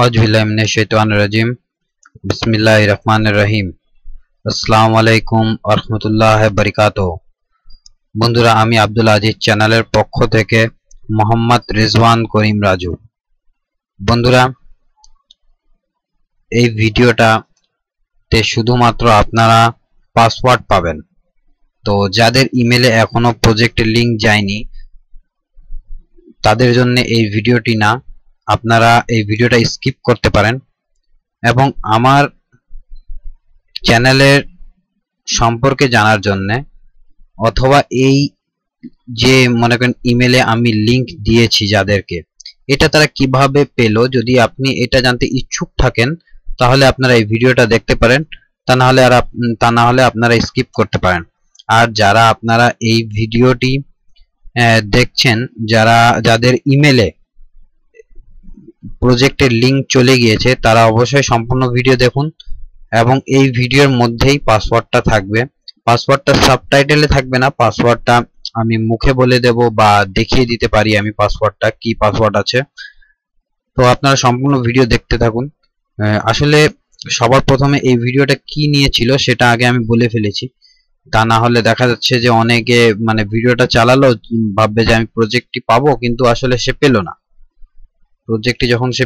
औज़ुबिल्लाहिमिनश्शैतानिर्रजीम बिस्मिल्लाहिर्रहमानिर्रहीम আসসালামু আলাইকুম ওয়া রাহমাতুল্লাহি ওয়া বারাকাতুহু। বন্ধুরা, আমি আব্দুল আজিজ চ্যানেলের পক্ষ থেকে মোহাম্মদ রিজওয়ান করিম রাজু। বন্ধুরা, এই ভিডিওটাতে শুধুমাত্র আপনারা পাসওয়ার্ড পাবেন। তো যাদের ইমেলে এখনো প্রজেক্টের লিংক যায়নি তাদের জন্য এই ভিডিওটি না, আপনারা এই ভিডিওটা স্কিপ করতে পারেন এবং আমার চ্যানেলের সম্পর্কে জানার জন্য, অথবা এই যে মনে করেন ইমেলে আমি লিংক দিয়েছি যাদেরকে, এটা তারা কিভাবে পেলো, যদি আপনি এটা জানতে ইচ্ছুক থাকেন তাহলে আপনারা এই ভিডিওটা দেখতে পারেন, তা না হলে আপনারা স্কিপ করতে পারেন। আর যারা আপনারা এই ভিডিওটি দেখছেন, যাদের ইমেলে প্রজেক্টের লিংক চলে গিয়েছে, তারা অবশ্যই সম্পূর্ণ ভিডিও দেখুন এবং এই ভিডিওর মধ্যেই পাসওয়ার্ডটা থাকবে। পাসওয়ার্ডটা সাবটাইটেলে থাকবে না, পাসওয়ার্ডটা আমি মুখে বলে দেব বা দেখিয়ে দিতে পারি আমি পাসওয়ার্ডটা কি পাসওয়ার্ড আছে। তো আপনারা সম্পূর্ণ ভিডিও দেখতে থাকুন। আসলে সবার প্রথমে এই ভিডিওটা কি নিয়েছিল সেটা আগে আমি বলে ফেলেছি, তা না হলে দেখা যাচ্ছে যে অনেকে মানে ভিডিওটা চালালো, ভাববে যে আমি প্রজেক্টটি পাবো, কিন্তু আসলে সে পেল না। প্রজেক্টটি যখন সে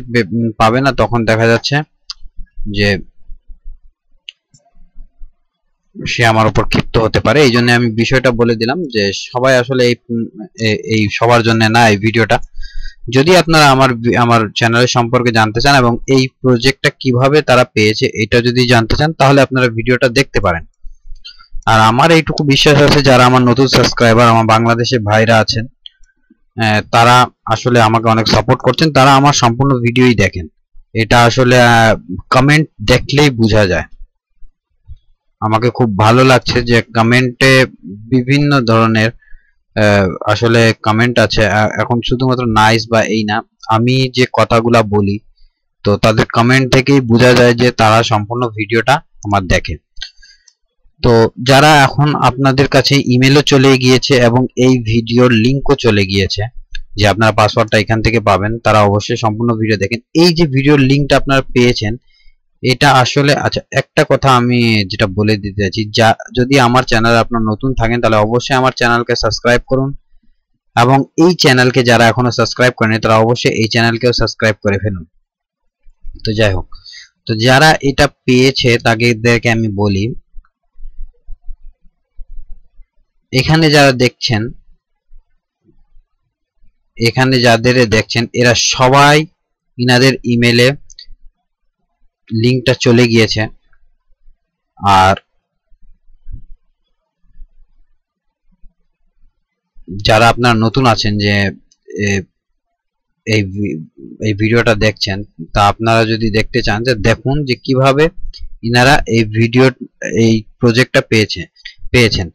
পাবে না তখন দেখা যাচ্ছে যে সে আমার উপর ক্ষিপ্ত হতে পারে। এই জন্য আমি বিষয়টা বলে দিলাম যে সবাই আসলে এই সবার জন্য না এই ভিডিওটা। যদি আপনারা আমার চ্যানেলের সম্পর্কে জানতে চান এবং এই প্রজেক্টটা কিভাবে তারা পেয়েছে এটা যদি জানতে চান, তাহলে আপনারা ভিডিওটা দেখতে পারেন। আর আমার এইটুকু বিশ্বাস আছে, যারা আমার নতুন সাবস্ক্রাইবার, আমার বাংলাদেশের ভাইরা আছেন, তারা আসলে আমাকে অনেক সাপোর্ট করছেন, তারা আমার সম্পূর্ণ ভিডিওই দেখেন। এটা আসলে কমেন্ট দেখলেই বোঝা যায়। আমাকে খুব ভালো লাগছে যে কমেন্টে বিভিন্ন ধরনের আসলে কমেন্ট আছে। এখন শুধুমাত্র নাইস বা এই না, আমি যে কথাগুলা বলি তো তাদের কমেন্ট থেকেই বোঝা যায় যে তারা সম্পূর্ণ ভিডিওটা আমার দেখে। তো যারা এখন আপনাদের কাছে ইমেলও চলে গিয়েছে এবং এই ভিডিওর লিংকও চলে গিয়েছে যে আপনারা পাসওয়ার্ডটা এখান থেকে পাবেন, তারা অবশ্যই সম্পূর্ণ ভিডিও দেখেন। এই যে ভিডিওর লিংকটা আপনারা পেয়েছেন, এটা আসলে আচ্ছা একটা কথা আমি যেটা বলে দিতে চাইছি, যদি আমার চ্যানেলে আপনারা নতুন থাকেন তাহলে অবশ্যই আমার চ্যানেলকে সাবস্ক্রাইব করুন এবং এই চ্যানেলকে যারা এখনো সাবস্ক্রাইব করেনি তারা অবশ্যই এই চ্যানেলকেও সাবস্ক্রাইব করে ফেলুন। তো যাই হোক, তো যারা এটা পেয়েছে তাদেরকে আমি বলি, এখানে যারা দেখছেন, এখানে যাদের দেখছেন এরা সবাই ইনাদের ইমেলে লিংকটা চলে গিয়েছে। আর যারা আপনারা নতুন আছেন যে এই ভিডিওটা দেখছেন, তা আপনারা যদি দেখতে চান যে দেখুন যে কিভাবে ইনারা এই প্রজেক্টটা পেয়েছেন।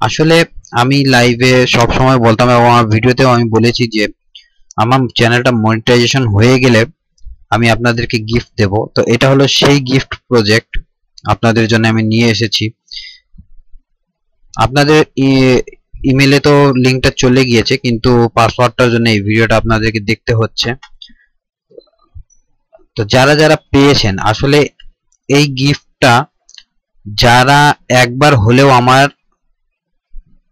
আসলে আমি লাইভে সব সময় বলতাম এবং আমার ভিডিওতেও আমি বলেছি যে আমার চ্যানেলটা মনিটাইজেশন হয়ে গেলে আমি আপনাদেরকে গিফট দেব। তো এটা হলো সেই গিফট প্রজেক্ট আপনাদের জন্য আমি নিয়ে এসেছি। আপনাদের ইমেলে তো লিংকটা চলে গিয়েছে, কিন্তু পাসওয়ার্ডটার জন্য এই ভিডিওটা আপনাদেরকে দেখতে হচ্ছে। তো যারা যারা পেয়েছেন, আসলে এই গিফটটা যারা একবার হলেও আমার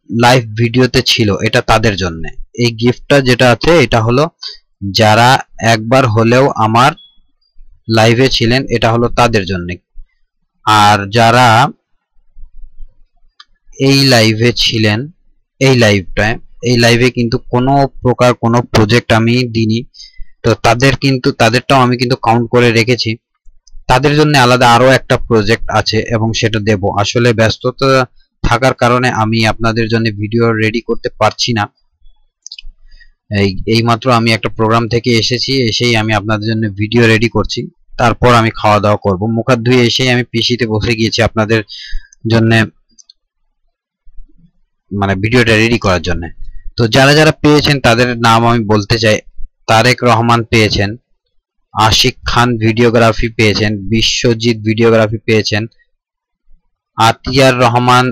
লাইভ ভিডিওতে ছিল, এটা তাদের জন্য। এই গিফটটা যেটা আছে এটা হলো যারা একবার হলেও আমার লাইভে ছিলেন, এটা হলো তাদের জন্য। আর যারা এই লাইভে ছিলেন, এই লাইভে কিন্তু কোনো প্রকার কোনো প্রজেক্ট আমি দিইনি, তো তাদেরটাও আমি কিন্তু কাউন্ট করে রেখেছি। তাদের জন্য আলাদা আরো একটা প্রজেক্ট আছে এবং সেটা দেব। আসলে ব্যস্ততা থাকার কারণে আমি আপনাদের জন্য ভিডিও রেডি করতে পারছি না। এইমাত্র আমি একটা প্রোগ্রাম থেকে এসেই আমি আপনাদের জন্য ভিডিও রেডি করছি, তারপর আমি খাওয়া দাওয়া করব। মুখ হাত ধুয়ে এসেই আমি পিসিতে বসে গিয়েছি আপনাদের জন্য মানে ভিডিওটা রেডি করার জন্য। তো যারা যারা পেয়েছেন তাদের নাম আমি বলতে চাই। তারেক রহমান পেয়েছেন, আশিক খান ভিডিওগ্রাফি পেয়েছেন, বিশ্বজিৎ ভিডিওগ্রাফি পেয়েছেন, আতিয়ার রহমান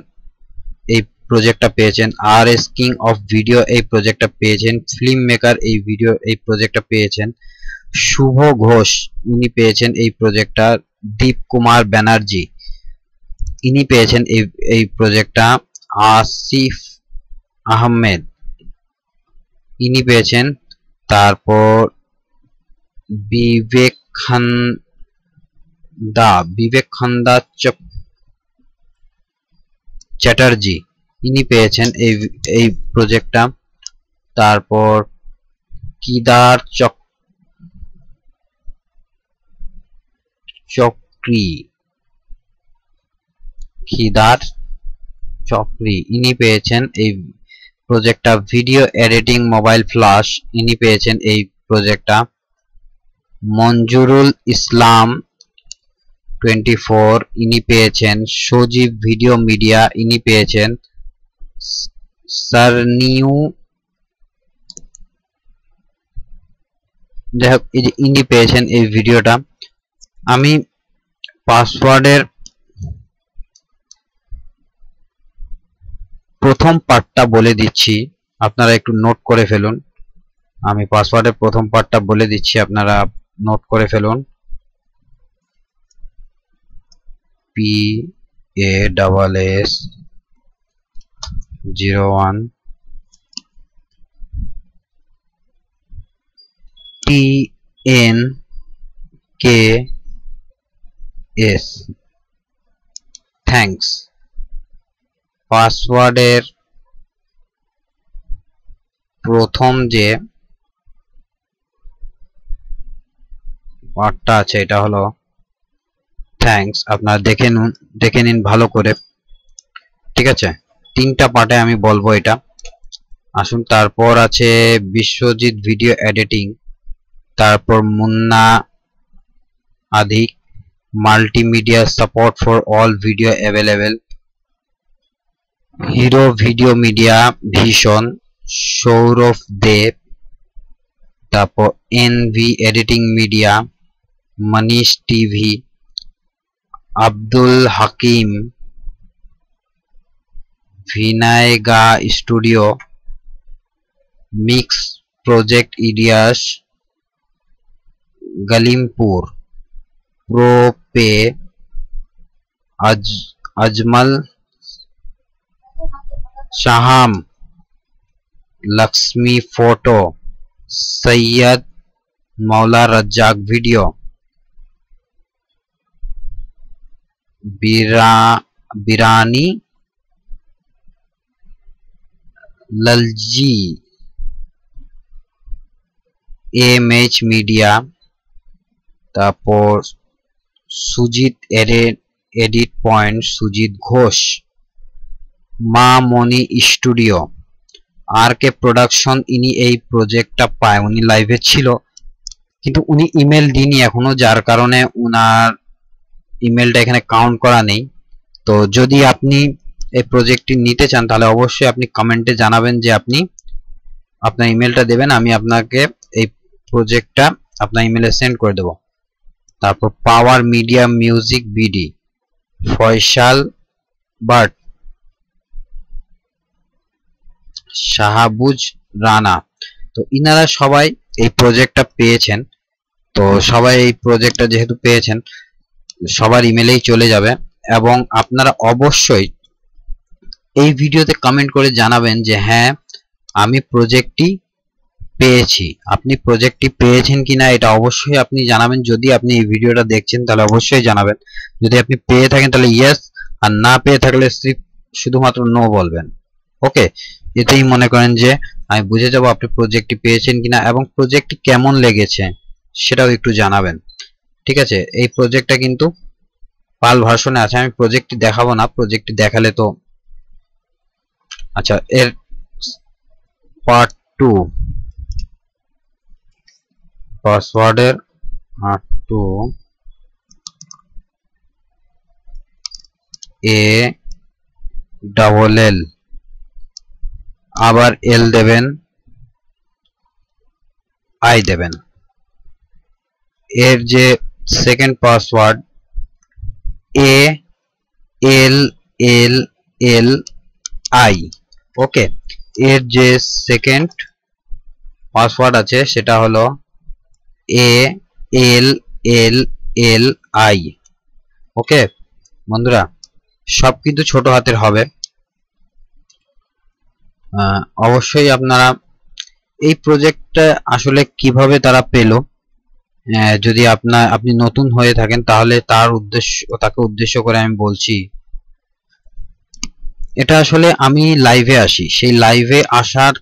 এই প্রজেক্টটা পেয়েছেন, RS কিং অফ ভিডিও এই প্রজেক্টটা পেয়েছেন, ফিল্ম মেকার এই প্রজেক্টটা পেয়েছেন, শুভ ঘোষ উনি পেয়েছেন এই প্রজেক্টটা। দীপ কুমার ব্যানার্জি ইনি পেয়েছেন এই প্রজেক্টটা। আসিফ আহমেদ ইনি পেয়েছেন। তারপর বিবেক খান্দা চ্যাটার্জি ইনি পেয়েছেন এই প্রজেক্টটা। তারপর কিদার চক্রী ইনি পেয়েছেন এই প্রজেক্টটা। ভিডিও এডিটিং মোবাইল ফ্ল্যাশ ইনি পেয়েছেন এই প্রজেক্টটা। মঞ্জুরুল ইসলাম 24 ইনি পেয়েছেন। সজীব ভিডিও মিডিয়া ইনি পেয়েছেন। সারনিউ যাই হোক ইনি পেয়েছেন এই ভিডিওটা। আমি পাসওয়ার্ডের প্রথম পার্টটা বলে দিচ্ছি, আপনারা একটু নোট করে ফেলুন। আমি পাসওয়ার্ডের প্রথম পার্টটা বলে দিচ্ছি, আপনারা নোট করে ফেলুন। PASS01 TNKS thanks. পাসওয়ার্ডের প্রথম যে পার্টটা আছে এটা হলো থ্যাঙ্কস। আপনারা দেখে নিন ভালো করে, ঠিক আছে? তিনটা পার্টে আমি বলবো এটা। আসুন, তারপর আছে বিশ্বজিৎ ভিডিও এডিটিং, তারপর মুন্না আধিক multimedia support for all video available, hero video media ভীষণ, সৌরভ দেব, তারপর NV editing media, Manish TV, Abdul Hakim, Vinayaga studio, mix project EDIUS, Galimpur, প্রোপে, अजमल शाहम, लक्ष्मी फोटो, सैयद मौला रज्जाक वीडियो, बिरानी ललजी, एमएच मीडिया, তারপর Sujit edit point, Sujit Ghosh, Maa Moni studio, আর কে প্রোডাকশন। ইনি এই প্রজেক্টটা পায়, উনি লাইভে ছিল কিন্তু উনি ইমেল দিনই এখনো, যার কারণে উনার ইমেলটা এখানে কাউন্ট করা নেই। তো যদি আপনি এই প্রজেক্টটি নিতে চান তাহলে অবশ্যই আপনি কমেন্টে জানাবেন যে আপনি আপনার ইমেলটা দেবেন, আমি আপনাকে এই প্রজেক্টটা আপনার ইমেলে সেন্ড করে দেব। তারপর power media music BD, Faisal Butt, শাহাবুজ রানা। তো ইনারা সবাই এই প্রজেক্টটা পেয়েছেন। তো সবাই এই প্রজেক্টটা যেহেতু পেয়েছেন সবার ইমেলেই চলে যাবে, এবং আপনারা অবশ্যই এই ভিডিওতে কমেন্ট করে জানাবেন যে হ্যাঁ আমি প্রজেক্টটি পেয়েছি। আপনি প্রজেক্টটি পেয়েছেন কিনা এটা অবশ্যই আপনি জানাবেন। যদি আপনি এই ভিডিওটা দেখছেন তাহলে অবশ্যই জানাবেন। যদি আপনি পেয়ে থাকেন তাহলে ইয়েস, আর না পেয়ে থাকলে শুধুমাত্র নো বলবেন। ওকে, এতেই মনে করেন যে আমি বুঝে যাব আপনি প্রজেক্টটি পেয়েছেন কিনা, এবং প্রজেক্টটি কেমন লেগেছে সেটাও একটু জানাবেন। ঠিক আছে, এই প্রজেক্টটা কিন্তু পাল ভার্সনে আছে, আমি প্রজেক্টটি দেখাবো না, প্রজেক্টটি দেখালে তো। আচ্ছা, এর পার্ট 2, পাসওয়ার্ডের পার্ট 2, ALL, আবার এল দেবেন, আই দেবেন। এর যে সেকেন্ড পাসওয়ার্ড ALLI, ওকে। এর যে সেকেন্ড পাসওয়ার্ড আছে সেটা হলো ALLI। ওকে বন্ধুরা, সব কিন্তু ছোট হাতের হবে। অবশ্যই আপনারা এই প্রজেক্টটা আসলে কিভাবে তারা পেলো, যদি আপনি নতুন হয়ে থাকেন তাহলে তাকে উদ্দেশ্য করে আমি বলছি, এটা আসলে আমি লাইভে আসি, সেই লাইভে আসার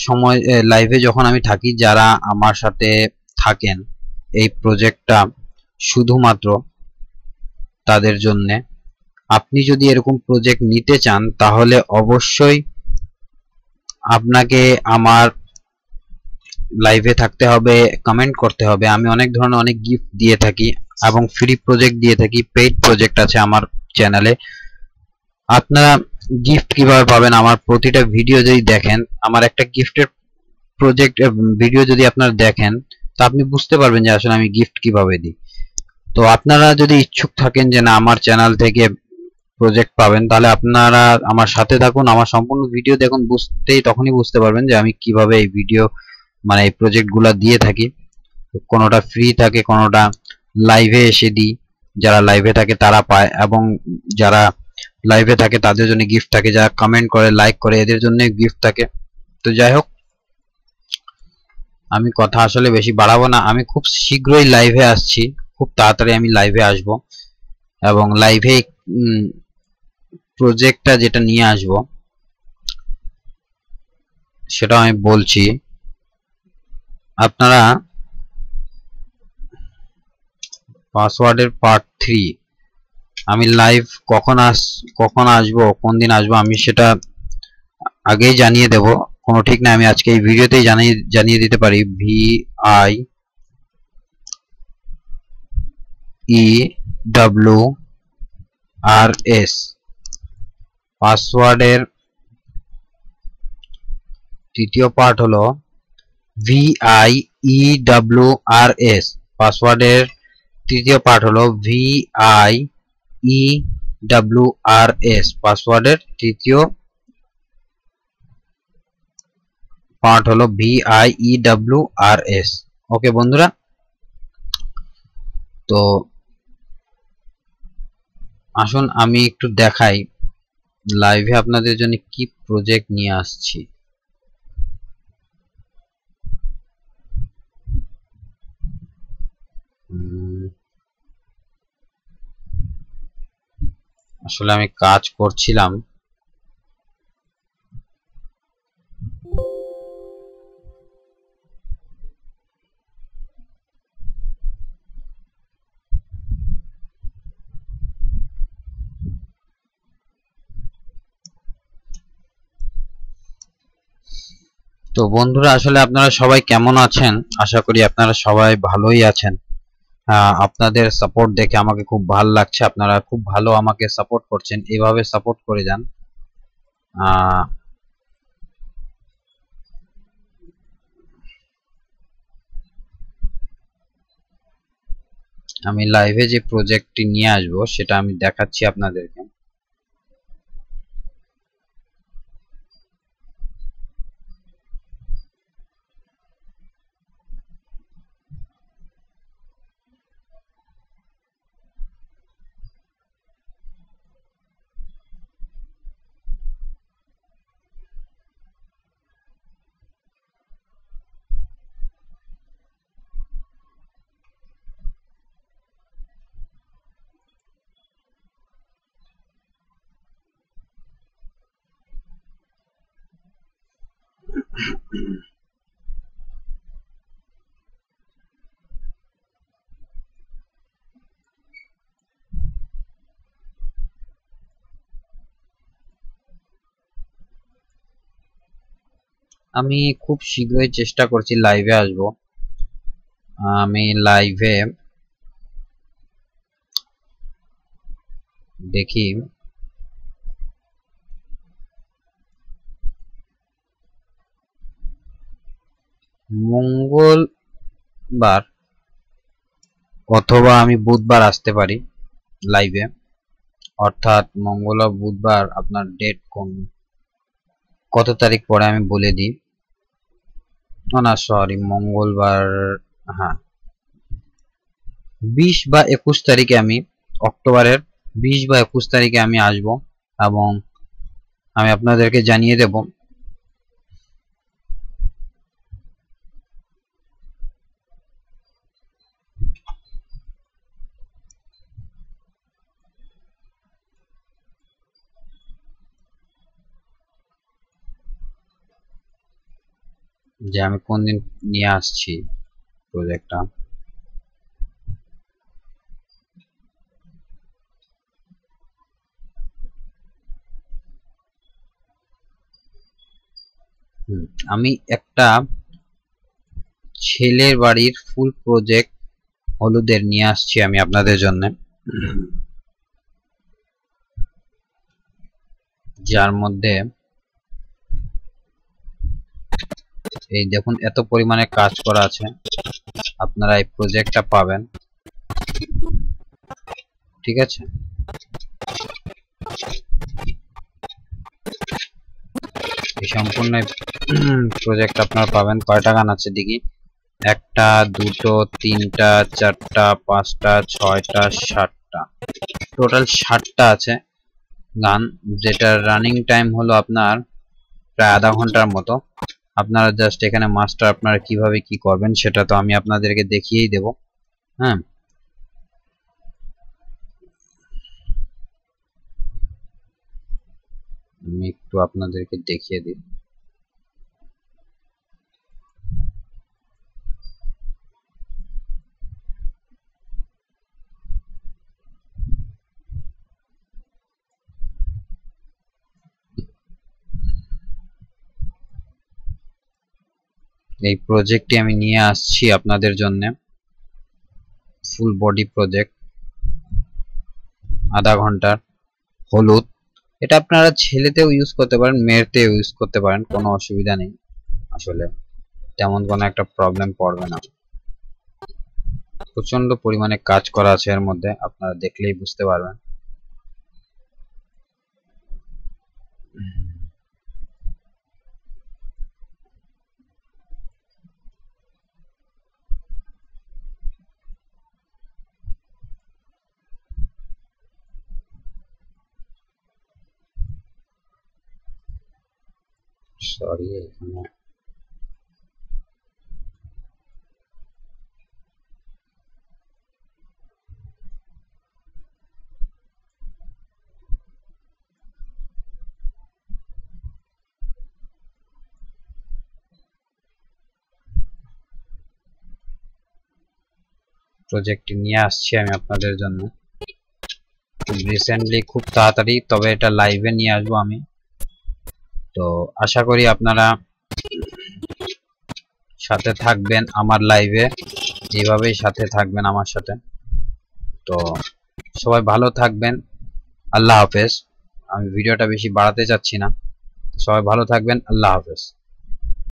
সময়, লাইভে যখন আমি থাকি, যারা আমার সাথে থাকেন, এই প্রজেক্টটা শুধুমাত্র তাদের জন্য। আপনি যদি এরকম প্রজেক্ট নিতে চান তাহলে অবশ্যই আপনাকে আমার লাইভে থাকতে হবে, কমেন্ট করতে হবে। আমি অনেক ধরনের অনেক গিফট দিয়ে থাকি এবং ফ্রি প্রজেক্ট দিয়ে থাকি, পেইড প্রজেক্ট আছে আমার চ্যানেলে। আপনারা গিফট কিভাবে পাবেন, আমার প্রতিটা ভিডিও যদি দেখেন, আমার একটা গিফটের প্রজেক্ট ভিডিও যদি আপনারা দেখেন, তো আপনি বুঝতে পারবেন যে আসলে আমি গিফট কিভাবে দিই। তো আপনারা যদি ইচ্ছুক থাকেন যে না আমার চ্যানেল থেকে প্রজেক্ট পাবেন, তাহলে আপনারা আমার সাথে থাকুন, আমার সম্পূর্ণ ভিডিও দেখুন, তখনই বুঝতে পারবেন যে আমি কিভাবে এই ভিডিও মানে এই প্রজেক্টগুলো দিয়ে থাকি। কোনোটা ফ্রি থাকে, কোনোটা লাইভে এসে দিই, যারা লাইভে থাকে তারা পায়, এবং যারা লাইভে থাকে তাদের জন্য গিফট থাকে, যারা কমেন্ট করে, লাইক করে, এদের জন্য গিফট থাকে। তো যাই হোক, আমি কথা আসলে বেশি বাড়াবো না। আমি খুব শীঘ্রই লাইভে আসছি, খুব তাড়াতাড়ি আমি লাইভে আসব, এবং লাইভে প্রজেক্টটা যেটা নিয়ে আসব সেটা আমি বলছি। আপনারা পাসওয়ার্ডের পার্ট 3 আমি লাইভ কখন আসবো, কোন দিন আসবো, আমি সেটা আগেই জানিয়ে দেব, কোনো ঠিক না। আমি আজকে এই ভিডিওতেই জানিয়ে দিতে পারি। VIEWRS পাসওয়ার্ডের তৃতীয় পার্ট হলো VIEWRS। পাসওয়ার্ডের তৃতীয় পার্ট হলো VIEWRS। পাসওয়ার্ডের তৃতীয় পার্ট হলো VIEWRS। ওকে বন্ধুরা, তো আসুন আমি একটু দেখাই লাইভে আপনাদের জন্য কি প্রজেক্ট নিয়ে আসছি। আসলে আমি কাজ করছিলাম, তো বন্ধুরা আসলে আপনারা সবাই কেমন আছেন? আশা করি আপনারা সবাই ভালোই আছেন। আপনাদের সাপোর্ট দেখে আমাকে খুব ভালো লাগছে, আপনারা খুব ভালো আমাকে সাপোর্ট করছেন, এভাবে সাপোর্ট করে যান। আমি লাইভে যে প্রজেক্টটি নিয়ে আসবো সেটা আমি দেখাচ্ছি আপনাদেরকে। আমি খুব শীঘ্রই চেষ্টা করছি লাইভে আসব। আমি লাইভে দেখি মঙ্গলবার অথবা আমি বুধবার আসতে পারি লাইভে, অর্থাৎ মঙ্গল ও বুধবার। আপনার ডেট কত তারিখ পরে আমি বলে দিই। না সরি, মঙ্গলবার, হ্যাঁ 20 বা 21 তারিখে আমি অক্টোবরের 20 বা 21 তারিখে আমি আসব এবং আমি আপনাদেরকে জানিয়ে দেব যে আমি কোন দিন নিয়ে আসছি প্রজেক্টটা। আমি একটা ছেলের বাড়ির ফুল প্রজেক্ট হলুদের নিয়ে আসছি আমি আপনাদের জন্য, যার মধ্যে এই দেখুন এত পরিমাণে কাজ করা আছে। আপনারা এই প্রজেক্টটা পাবেন, ঠিক আছে? এই সম্পূর্ণ প্রজেক্ট আপনারা পাবেন। কয়টা গান আছে দেখি? 1টা 2টো 3টা 4টা 5টা 6টা 7টা, টোটাল 60টা আছে গান, যেটার রানিং টাইম হলো আপনার প্রায় আধা ঘন্টার মতো। আপনারা জাস্ট এখানে মাস্টার আপনারা কিভাবে কি করবেন সেটা তো আমি আপনাদেরকে দেখিয়েই দেব। হ্যাঁ, আমি একটু আপনাদেরকে দেখিয়ে দিই। এই প্রজেক্টটি আমি নিয়ে আসছি আপনাদের জন্য, ফুল বডি প্রজেক্ট, আধা ঘন্টার, হলুদ। এটা আপনারা ছেলেতেও ইউজ করতে পারেন, মেয়েতেও ইউজ করতে পারেন, কোনো অসুবিধা নেই, আসলে তেমন কোনো একটা প্রবলেম পড়বে না। প্রচন্ড পরিমাণে কাজ করা আছে এর মধ্যে, আপনারা দেখলেই বুঝতে পারবেন। সরি, এখানে প্রজেক্টটি নিয়ে আসছি আমি আপনাদের জন্য খুব রিসেন্টলি, খুব তাড়াতাড়ি, তবে এটা লাইভে নিয়ে আসবো আমি। তো আশা করি আপনারা সাথে থাকবেন আমার লাইভে, এইভাবেই সাথে থাকবেন আমার সাথে। তো সবাই ভালো থাকবেন, আল্লাহ হাফেজ। আমি ভিডিওটা বেশি বাড়াতে চাচ্ছি না, সবাই ভালো থাকবেন, আল্লাহ হাফেজ।